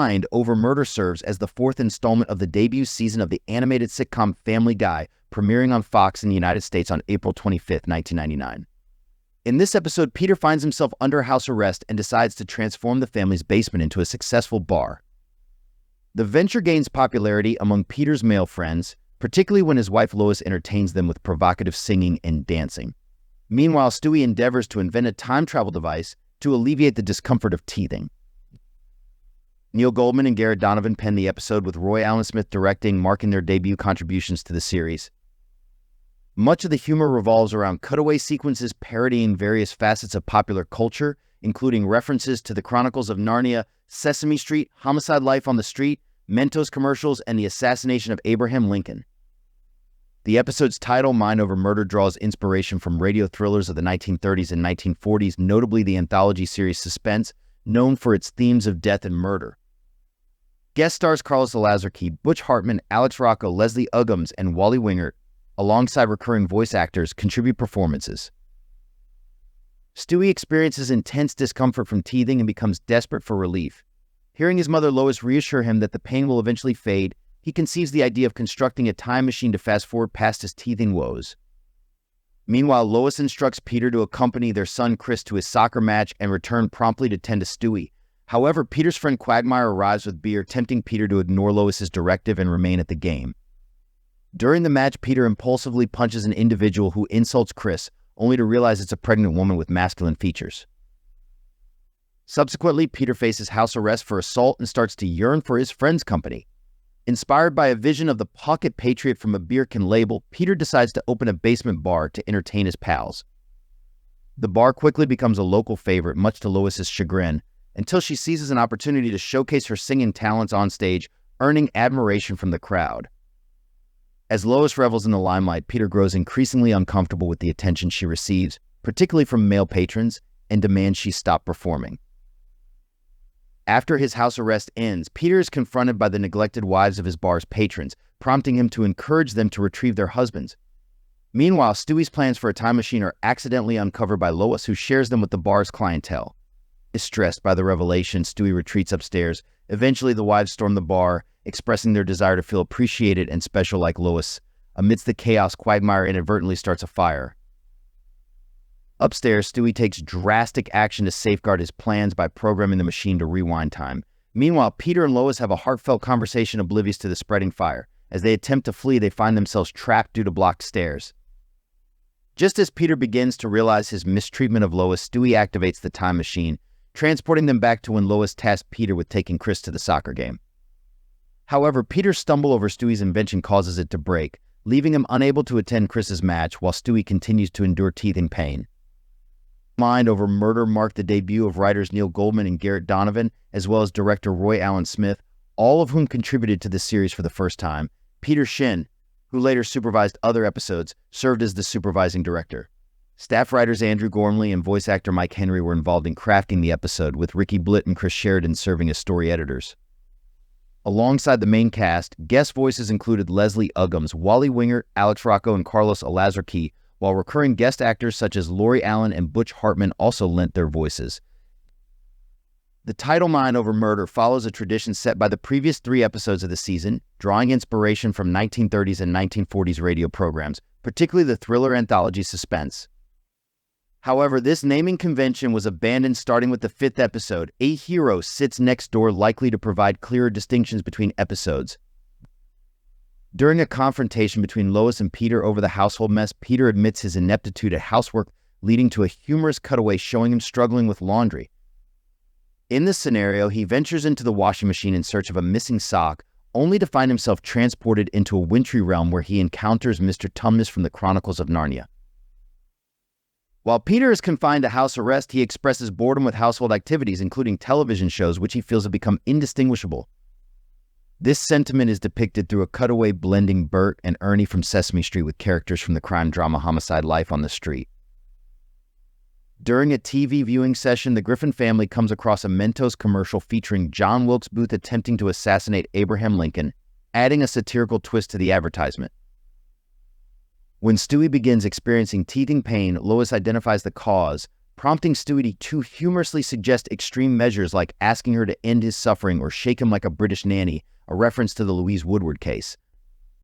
Mind Over Murder serves as the fourth installment of the debut season of the animated sitcom Family Guy, premiering on Fox in the United States on April 25, 1999. In this episode, Peter finds himself under house arrest and decides to transform the family's basement into a successful bar. The venture gains popularity among Peter's male friends, particularly when his wife Lois entertains them with provocative singing and dancing. Meanwhile, Stewie endeavors to invent a time travel device to alleviate the discomfort of teething. Neil Goldman and Garrett Donovan penned the episode, with Roy Allen Smith directing, marking their debut contributions to the series. Much of the humor revolves around cutaway sequences parodying various facets of popular culture, including references to the Chronicles of Narnia, Sesame Street, Homicide: Life on the Street, Mentos commercials, and the assassination of Abraham Lincoln. The episode's title, Mind Over Murder, draws inspiration from radio thrillers of the 1930s and 1940s, notably the anthology series Suspense, known for its themes of death and murder. Guest stars Carlos Alazraqui, Butch Hartman, Alex Rocco, Leslie Uggams, and Wally Wingert, alongside recurring voice actors, contribute performances. Stewie experiences intense discomfort from teething and becomes desperate for relief. Hearing his mother Lois reassure him that the pain will eventually fade, he conceives the idea of constructing a time machine to fast forward past his teething woes. Meanwhile, Lois instructs Peter to accompany their son Chris to his soccer match and return promptly to tend to Stewie. However, Peter's friend Quagmire arrives with beer, tempting Peter to ignore Lois's directive and remain at the game. During the match, Peter impulsively punches an individual who insults Chris, only to realize it's a pregnant woman with masculine features. Subsequently, Peter faces house arrest for assault and starts to yearn for his friend's company. Inspired by a vision of the Pocket Patriot from a beer can label, Peter decides to open a basement bar to entertain his pals. The bar quickly becomes a local favorite, much to Lois's chagrin, until she seizes an opportunity to showcase her singing talents on stage, earning admiration from the crowd. As Lois revels in the limelight, Peter grows increasingly uncomfortable with the attention she receives, particularly from male patrons, and demands she stop performing. After his house arrest ends, Peter is confronted by the neglected wives of his bar's patrons, prompting him to encourage them to retrieve their husbands. Meanwhile, Stewie's plans for a time machine are accidentally uncovered by Lois, who shares them with the bar's clientele. Distressed by the revelation, Stewie retreats upstairs. Eventually, the wives storm the bar, expressing their desire to feel appreciated and special like Lois. Amidst the chaos, Quagmire inadvertently starts a fire. Upstairs, Stewie takes drastic action to safeguard his plans by programming the machine to rewind time. Meanwhile, Peter and Lois have a heartfelt conversation oblivious to the spreading fire. As they attempt to flee, they find themselves trapped due to blocked stairs. Just as Peter begins to realize his mistreatment of Lois, Stewie activates the time machine, transporting them back to when Lois tasked Peter with taking Chris to the soccer game. However, Peter's stumble over Stewie's invention causes it to break, leaving him unable to attend Chris's match while Stewie continues to endure teething pain. Mind Over Murder marked the debut of writers Neil Goldman and Garrett Donovan, as well as director Roy Allen Smith, all of whom contributed to the series for the first time. Peter Shin, who later supervised other episodes, served as the supervising director. Staff writers Andrew Gormley and voice actor Mike Henry were involved in crafting the episode, with Ricky Blitt and Chris Sheridan serving as story editors. Alongside the main cast, guest voices included Leslie Uggams, Wally Wingert, Alex Rocco, and Carlos Alazraqui, while recurring guest actors such as Lori Allen and Butch Hartman also lent their voices. The title Mind Over Murder follows a tradition set by the previous 3 episodes of the season, drawing inspiration from 1930s and 1940s radio programs, particularly the thriller anthology Suspense. However, this naming convention was abandoned starting with the 5th episode, A Hero Sits Next Door, likely to provide clearer distinctions between episodes. During a confrontation between Lois and Peter over the household mess, Peter admits his ineptitude at housework, leading to a humorous cutaway showing him struggling with laundry. In this scenario, he ventures into the washing machine in search of a missing sock, only to find himself transported into a wintry realm where he encounters Mr. Tumnus from the Chronicles of Narnia. While Peter is confined to house arrest, he expresses boredom with household activities, including television shows, which he feels have become indistinguishable. This sentiment is depicted through a cutaway blending Bert and Ernie from Sesame Street with characters from the crime drama Homicide: Life on the Street. During a TV viewing session, the Griffin family comes across a Mentos commercial featuring John Wilkes Booth attempting to assassinate Abraham Lincoln, adding a satirical twist to the advertisement. When Stewie begins experiencing teething pain, Lois identifies the cause, prompting Stewie to humorously suggest extreme measures like asking her to end his suffering or shake him like a British nanny, a reference to the Louise Woodward case.